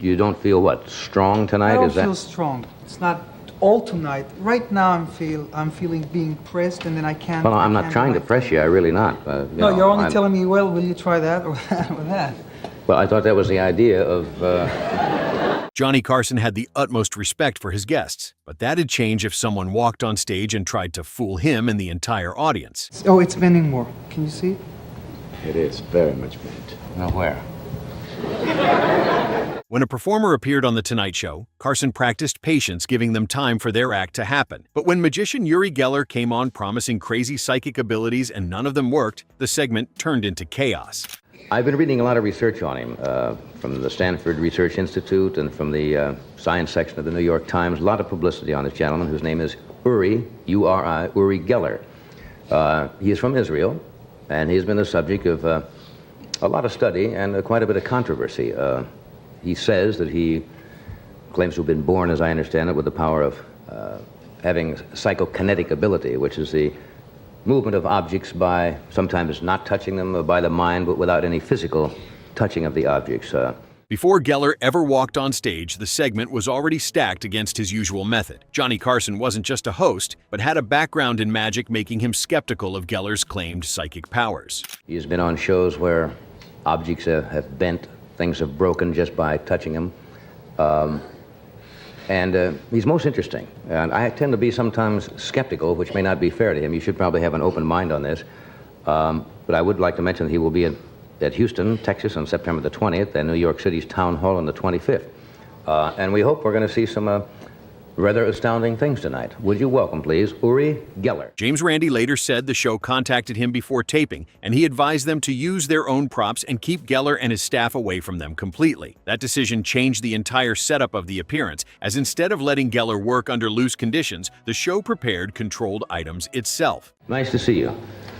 You don't feel what, strong tonight? I don't Is that feel strong. It's not all tonight. Right now I'm feeling being pressed, and then I can't. Well, I'm I not can't trying do to my press thing. you. I really not. No, you're only telling me, well, will you try that or that or that? Well, I thought that was the idea of. Johnny Carson had the utmost respect for his guests, but that'd change if someone walked on stage and tried to fool him and the entire audience. Oh, it's bending more. Can you see it? It is very much bent. Now where? When a performer appeared on The Tonight Show, Carson practiced patience, giving them time for their act to happen. But when magician Uri Geller came on promising crazy psychic abilities and none of them worked, the segment turned into chaos. I've been reading a lot of research on him from the Stanford Research Institute and from the science section of the New York Times. A lot of publicity on this gentleman whose name is Uri, U-R-I, Uri Geller. He is from Israel, and he's been the subject of a lot of study and quite a bit of controversy. He says that he claims to have been born, as I understand it, with the power of having psychokinetic ability, which is the movement of objects by sometimes not touching them by the mind, but without any physical touching of the objects. Before Geller ever walked on stage, the segment was already stacked against his usual method. Johnny Carson wasn't just a host, but had a background in magic, making him skeptical of Geller's claimed psychic powers. He has been on shows where objects have bent, things have broken just by touching them. And he's most interesting. And I tend to be sometimes skeptical, which may not be fair to him. You should probably have an open mind on this. But I would like to mention that he will be at Houston, Texas on September the 20th, and New York City's Town Hall on the 25th. And we hope we're going to see some rather astounding things tonight. Would you welcome, please, Uri Geller. James Randi later said the show contacted him before taping, and he advised them to use their own props and keep Geller and his staff away from them completely. That decision changed the entire setup of the appearance, as instead of letting Geller work under loose conditions, the show prepared controlled items itself. Nice to see you.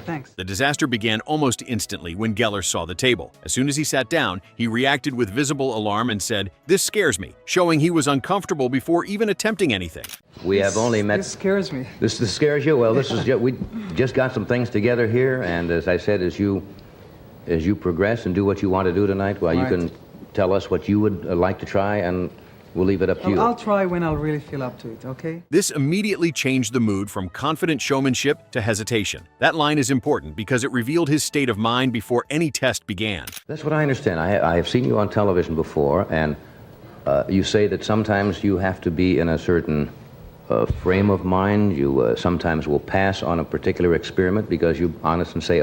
Thanks. The disaster began almost instantly when Geller saw the table. As soon as he sat down, he reacted with visible alarm and said, "This scares me," showing he was uncomfortable before even attempting anything. We have only met... This scares me. This scares you? Well, this is we just got some things together here, and as I said, as you progress and do what you want to do tonight, well, you can tell us what you would like to try, and we'll leave it up to you. I'll try when I'll really feel up to it, okay? This immediately changed the mood from confident showmanship to hesitation. That line is important because it revealed his state of mind before any test began. That's what I understand. I have seen you on television before, and you say that sometimes you have to be in a certain frame of mind. You sometimes will pass on a particular experiment because you're honest and say,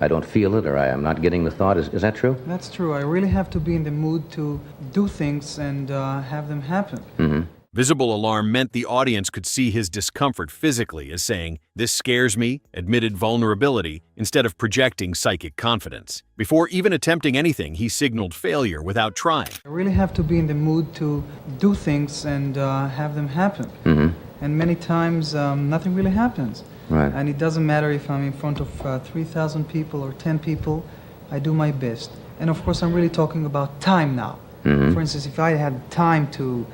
I don't feel it, or I am not getting the thought. Is that true? That's true. I really have to be in the mood to do things and have them happen. Mm-hmm. Visible alarm meant the audience could see his discomfort physically as saying, "This scares me," admitted vulnerability, instead of projecting psychic confidence. Before even attempting anything, he signaled failure without trying. I really have to be in the mood to do things and have them happen. Mm-hmm. And many times, nothing really happens. Right. And it doesn't matter if I'm in front of 3,000 people or 10 people, I do my best. And of course, I'm really talking about time now. Mm-hmm. For instance, if I had time to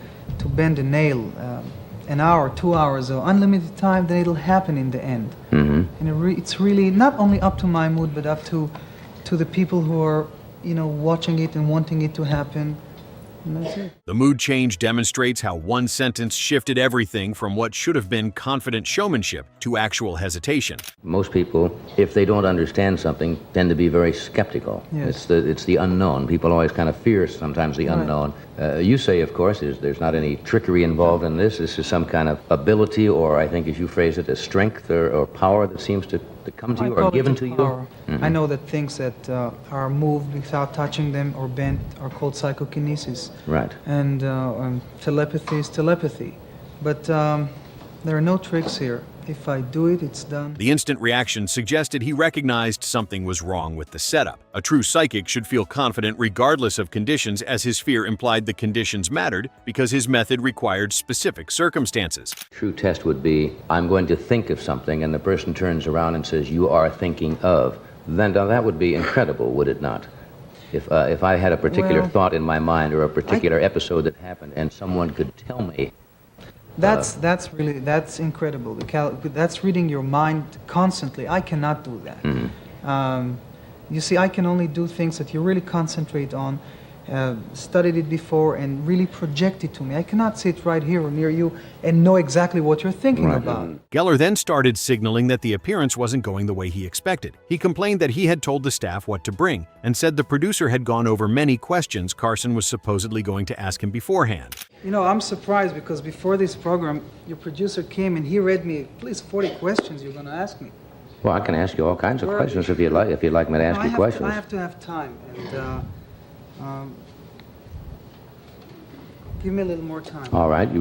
bend a nail, an hour, 2 hours, or unlimited time, then it'll happen in the end. Mm-hmm. And it's really not only up to my mood, but up to the people who are, watching it and wanting it to happen. And that's it. The mood change demonstrates how one sentence shifted everything from what should have been confident showmanship to actual hesitation. Most people, if they don't understand something, tend to be very skeptical. Yes. It's the unknown. People always kind of fear sometimes the unknown. You say, of course, there's not any trickery involved in this. This is some kind of ability, or I think as you phrase it, a strength or power that seems to come to you or given to you. Mm-hmm. I know that things that are moved without touching them or bent are called psychokinesis. Right. And telepathy is telepathy. But there are no tricks here. If I do it, it's done. The instant reaction suggested he recognized something was wrong with the setup. A true psychic should feel confident regardless of conditions, as his fear implied the conditions mattered because his method required specific circumstances. True test would be, I'm going to think of something, and the person turns around and says, "You are thinking of." Then that would be incredible, would it not? If I had a particular thought in my mind or a particular episode that happened and someone could tell me. That's incredible. That's reading your mind constantly. I cannot do that. Mm-hmm. You see, I can only do things that you really concentrate on, studied it before and really project it to me. I cannot sit right here or near you and know exactly what you're thinking about. Geller then started signaling that the appearance wasn't going the way he expected. He complained that he had told the staff what to bring and said the producer had gone over many questions Carson was supposedly going to ask him beforehand. You know, I'm surprised because before this program, your producer came and he read me at least 40 questions you're going to ask me. Well, I can ask you all kinds of questions if you'd like me to ask you questions. I have to have time, and give me a little more time. All right.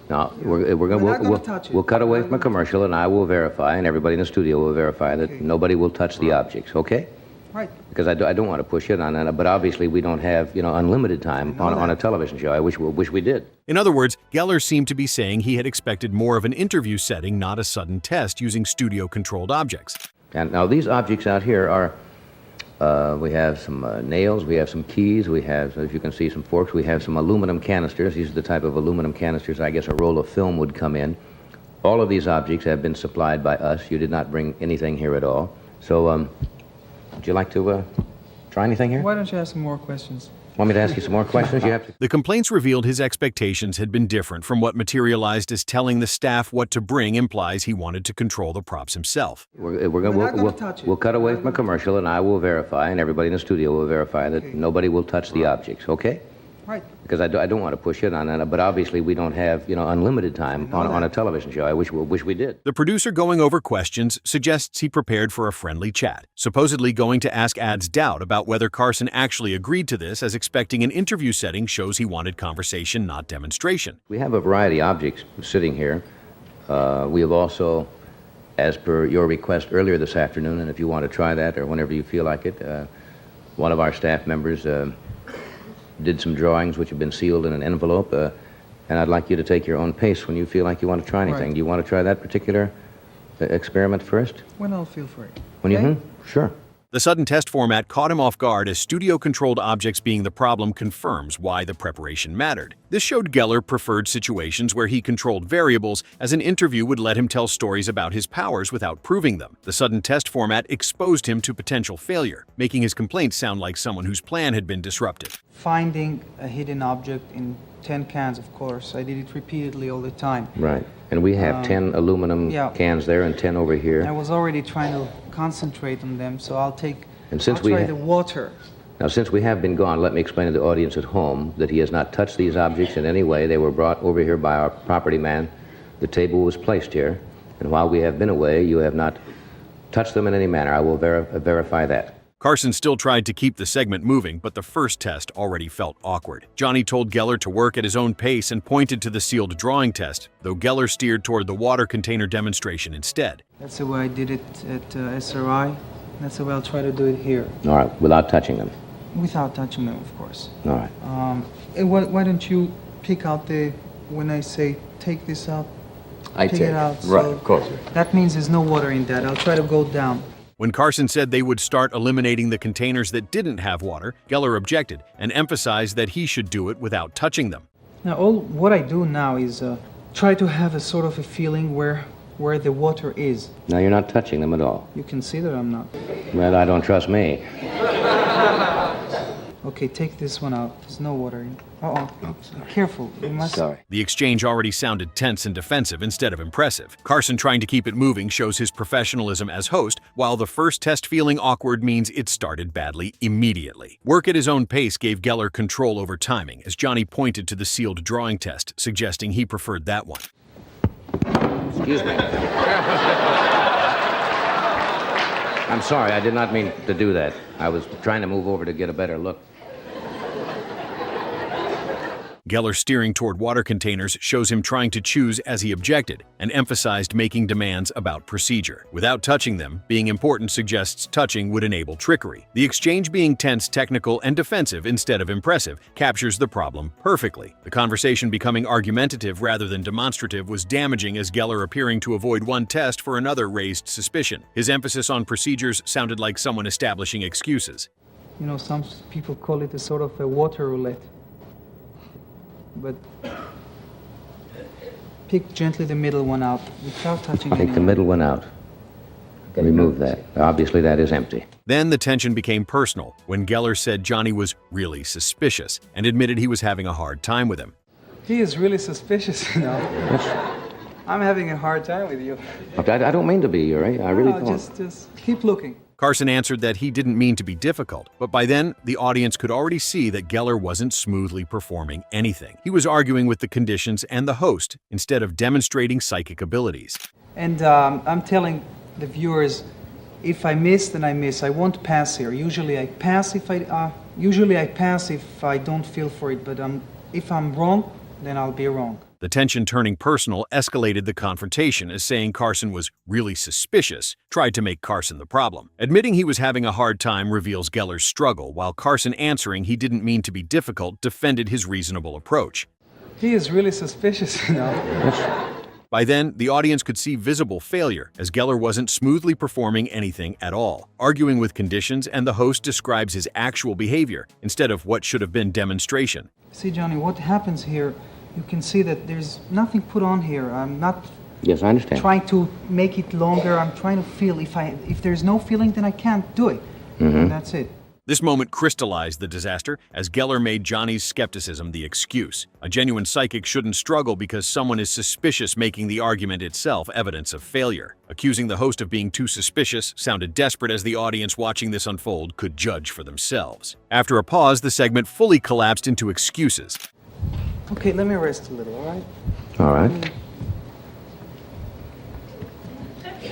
Now, we'll cut away from a commercial, and I will verify, and everybody in the studio will verify that nobody will touch the objects, okay? Right. Because I don't want to push it on that, but obviously we don't have, unlimited time on a television show. I wish we did. In other words, Geller seemed to be saying he had expected more of an interview setting, not a sudden test using studio-controlled objects. And now these objects out here are, we have some nails, we have some keys, we have, as you can see, some forks, we have some aluminum canisters. These are the type of aluminum canisters I guess a roll of film would come in. All of these objects have been supplied by us. You did not bring anything here at all. So, would you like to try anything here? Why don't you ask some more questions? Want me to ask you some more questions? You have to. The complaints revealed his expectations had been different from what materialized as telling the staff what to bring implies he wanted to control the props himself. We'll cut away from a commercial, and I will verify, and everybody in the studio will verify that nobody will touch the objects, okay? Right. Because I don't want to push it on that, but obviously we don't have, unlimited time on a television show. I wish we did. The producer going over questions suggests he prepared for a friendly chat, supposedly going to ask Ad's doubt about whether Carson actually agreed to this, as expecting an interview setting shows he wanted conversation, not demonstration. We have a variety of objects sitting here. We have also, as per your request earlier this afternoon, and if you want to try that or whenever you feel like it, one of our staff members did some drawings which have been sealed in an envelope, and I'd like you to take your own pace when you feel like you want to try anything. Right. Do you want to try that particular experiment first? When I'll feel free. When Okay? Sure. The sudden test format caught him off guard, as studio-controlled objects being the problem confirms why the preparation mattered. This showed Geller preferred situations where he controlled variables, as an interview would let him tell stories about his powers without proving them. The sudden test format exposed him to potential failure, making his complaints sound like someone whose plan had been disrupted. Finding a hidden object in 10 cans, of course. I did it repeatedly all the time. Right. And we have 10 aluminum cans there and 10 over here. I was already trying to concentrate on them, so I'll try the water. Now, since we have been gone, let me explain to the audience at home that he has not touched these objects in any way. They were brought over here by our property man. The table was placed here, and while we have been away, you have not touched them in any manner. I will verify that. Carson still tried to keep the segment moving, but the first test already felt awkward. Johnny told Geller to work at his own pace and pointed to the sealed drawing test, though Geller steered toward the water container demonstration instead. That's the way I did it at SRI. That's the way I'll try to do it here. All right, without touching them. Without touching them, of course. All right. Why don't you pick out when I say take this out, pick it out. Right, So of course. that means there's no water in that. I'll try to go down. When Carson said they would start eliminating the containers that didn't have water, Geller objected and emphasized that he should do it without touching them. Now, what I do now is try to have a sort of a feeling where the water is. Now, you're not touching them at all. You can see that I'm not. Well, I don't trust me. Okay, take this one out. There's no water in. Careful. You must. Sorry. The exchange already sounded tense and defensive instead of impressive. Carson trying to keep it moving shows his professionalism as host, while the first test feeling awkward means it started badly immediately. Work at his own pace gave Geller control over timing, as Johnny pointed to the sealed drawing test, suggesting he preferred that one. Excuse me. I'm sorry, I did not mean to do that. I was trying to move over to get a better look. Geller steering toward water containers shows him trying to choose as he objected, and emphasized making demands about procedure. Without touching them, being important suggests touching would enable trickery. The exchange being tense, technical, and defensive instead of impressive captures the problem perfectly. The conversation becoming argumentative rather than demonstrative was damaging, as Geller appearing to avoid one test for another raised suspicion. His emphasis on procedures sounded like someone establishing excuses. You know, some people call it a sort of a water roulette. But pick gently the middle one out without touching Take anyone. the middle one out. Remove that. Obviously, that is empty. Then the tension became personal when Geller said Johnny was really suspicious and admitted he was having a hard time with him. He is really suspicious, you know. I'm having a hard time with you. I don't mean to be, Uri. I really No, don't. just keep looking. Carson answered that he didn't mean to be difficult, but by then, the audience could already see that Geller wasn't smoothly performing anything. He was arguing with the conditions and the host instead of demonstrating psychic abilities. And I'm telling the viewers, if I miss, then I miss. I won't pass here. Usually I pass if I don't feel for it, but if I'm wrong, then I'll be wrong. The tension turning personal escalated the confrontation as saying Carson was really suspicious tried to make Carson the problem. Admitting he was having a hard time reveals Geller's struggle, while Carson answering he didn't mean to be difficult defended his reasonable approach. He is really suspicious, you know. By then, the audience could see visible failure, as Geller wasn't smoothly performing anything at all, arguing with conditions, and the host describes his actual behavior instead of what should have been demonstration. See, Johnny, what happens here, you can see that there's nothing put on here. I'm not Yes, I understand. trying to make it longer. I'm trying to feel. If there's no feeling, then I can't do it. And that's it. This moment crystallized the disaster as Geller made Johnny's skepticism the excuse. A genuine psychic shouldn't struggle because someone is suspicious, making the argument itself evidence of failure. Accusing the host of being too suspicious sounded desperate, as the audience watching this unfold could judge for themselves. After a pause, the segment fully collapsed into excuses. Okay, let me rest a little, all right? All right.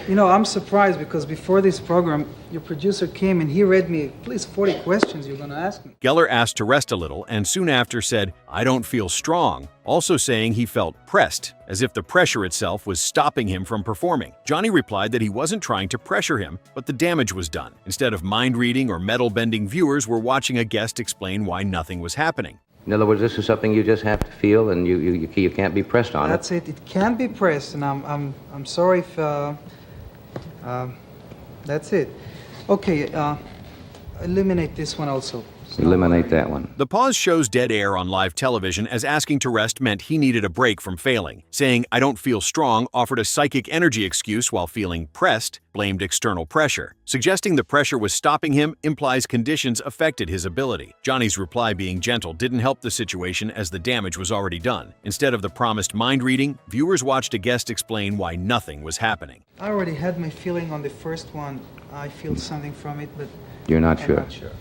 You know, I'm surprised because before this program, your producer came and he read me at least 40 questions you're going to ask me. Geller asked to rest a little and soon after said, "I don't feel strong," also saying he felt pressed, as if the pressure itself was stopping him from performing. Johnny replied that he wasn't trying to pressure him, but the damage was done. Instead of mind-reading or metal-bending, viewers were watching a guest explain why nothing was happening. In other words, this is something you just have to feel, and you can't be pressed on That's it. It can be pressed, and I'm sorry if that's it. Okay, eliminate this one also. Eliminate that one. The pause shows dead air on live television, as asking to rest meant he needed a break from failing. Saying, "I don't feel strong," offered a psychic energy excuse, while feeling pressed blamed external pressure. Suggesting the pressure was stopping him implies conditions affected his ability. Johnny's reply, being gentle, didn't help the situation, as the damage was already done. Instead of the promised mind reading, viewers watched a guest explain why nothing was happening. I already had my feeling on the first one. I feel something from it, but You're not I'm sure. not sure.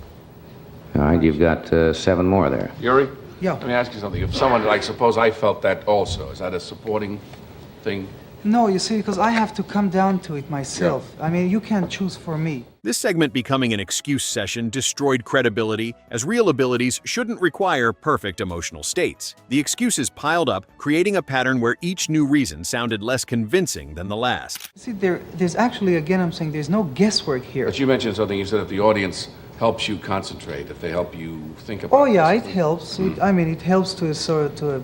All right, you've got 7 more there. Uri? Yeah. Let me ask you something. If someone, like, suppose I felt that also, is that a supporting thing? No, you see, because I have to come down to it myself. I mean, you can't choose for me. This segment becoming an excuse session destroyed credibility, as real abilities shouldn't require perfect emotional states. The excuses piled up, creating a pattern where each new reason sounded less convincing than the last. See, there's actually, again, I'm saying there's no guesswork here. But you mentioned something. You said if the audience helps you concentrate, if they help you think about Oh yeah, this it thing. helps. I mean, it helps to a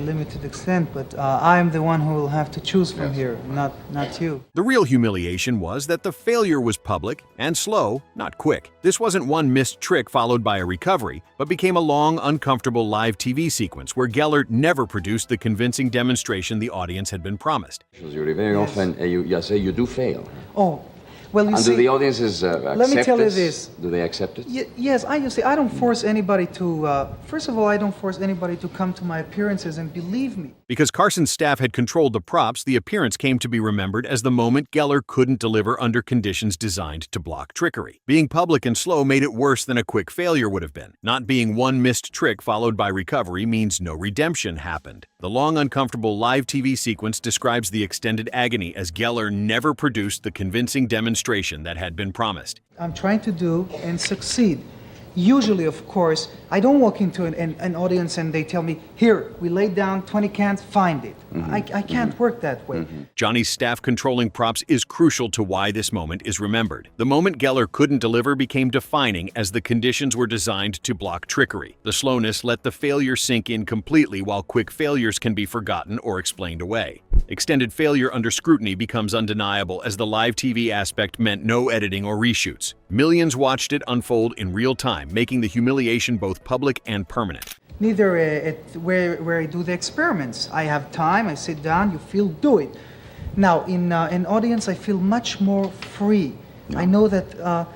limited extent, but I'm the one who will have to choose from here, not you. The real humiliation was that the failure was public and slow, not quick. This wasn't one missed trick followed by a recovery, but became a long, uncomfortable live TV sequence where Geller never produced the convincing demonstration the audience had been promised. Uri, very often you say you do fail. Oh, well, you And see, do the audiences accept let me tell you this. Do they accept it? Yes, you see, I don't force anybody to, first of all, I don't force anybody to come to my appearances and believe me. Because Carson's staff had controlled the props, the appearance came to be remembered as the moment Geller couldn't deliver under conditions designed to block trickery. Being public and slow made it worse than a quick failure would have been. Not being one missed trick followed by recovery means no redemption happened. The long, uncomfortable live TV sequence describes the extended agony, as Geller never produced the convincing demonstration that had been promised. I'm trying to do and succeed. Usually, of course, I don't walk into an audience and they tell me, "Here, we laid down 20 cans, find it." I can't work that way. Johnny's staff controlling props is crucial to why this moment is remembered. The moment Geller couldn't deliver became defining, as the conditions were designed to block trickery. The slowness let the failure sink in completely, while quick failures can be forgotten or explained away. Extended failure under scrutiny becomes undeniable, as the live TV aspect meant no editing or reshoots. Millions watched it unfold in real time, making the humiliation both public and permanent. Neither where I do the experiments. I have time, I sit down, you feel, do it. Now, in an audience, I feel much more free. I know that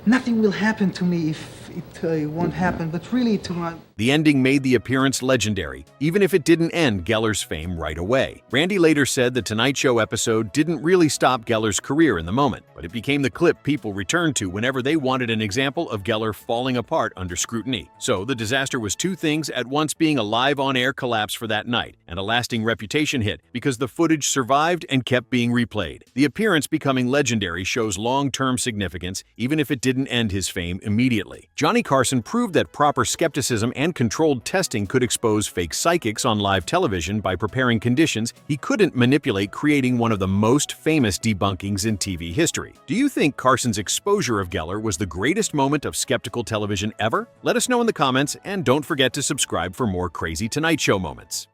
nothing will happen to me if it won't happen, but really to... The ending made the appearance legendary, even if it didn't end Geller's fame right away. Randy later said the Tonight Show episode didn't really stop Geller's career in the moment, but it became the clip people returned to whenever they wanted an example of Geller falling apart under scrutiny. So the disaster was two things at once: being a live on-air collapse for that night and a lasting reputation hit because the footage survived and kept being replayed. The appearance becoming legendary shows long-term significance, even if it didn't end his fame immediately. Johnny Carson proved that proper skepticism and controlled testing could expose fake psychics on live television by preparing conditions he couldn't manipulate, creating one of the most famous debunkings in TV history. Do you think Carson's exposure of Geller was the greatest moment of skeptical television ever? Let us know in the comments, and don't forget to subscribe for more crazy Tonight Show moments.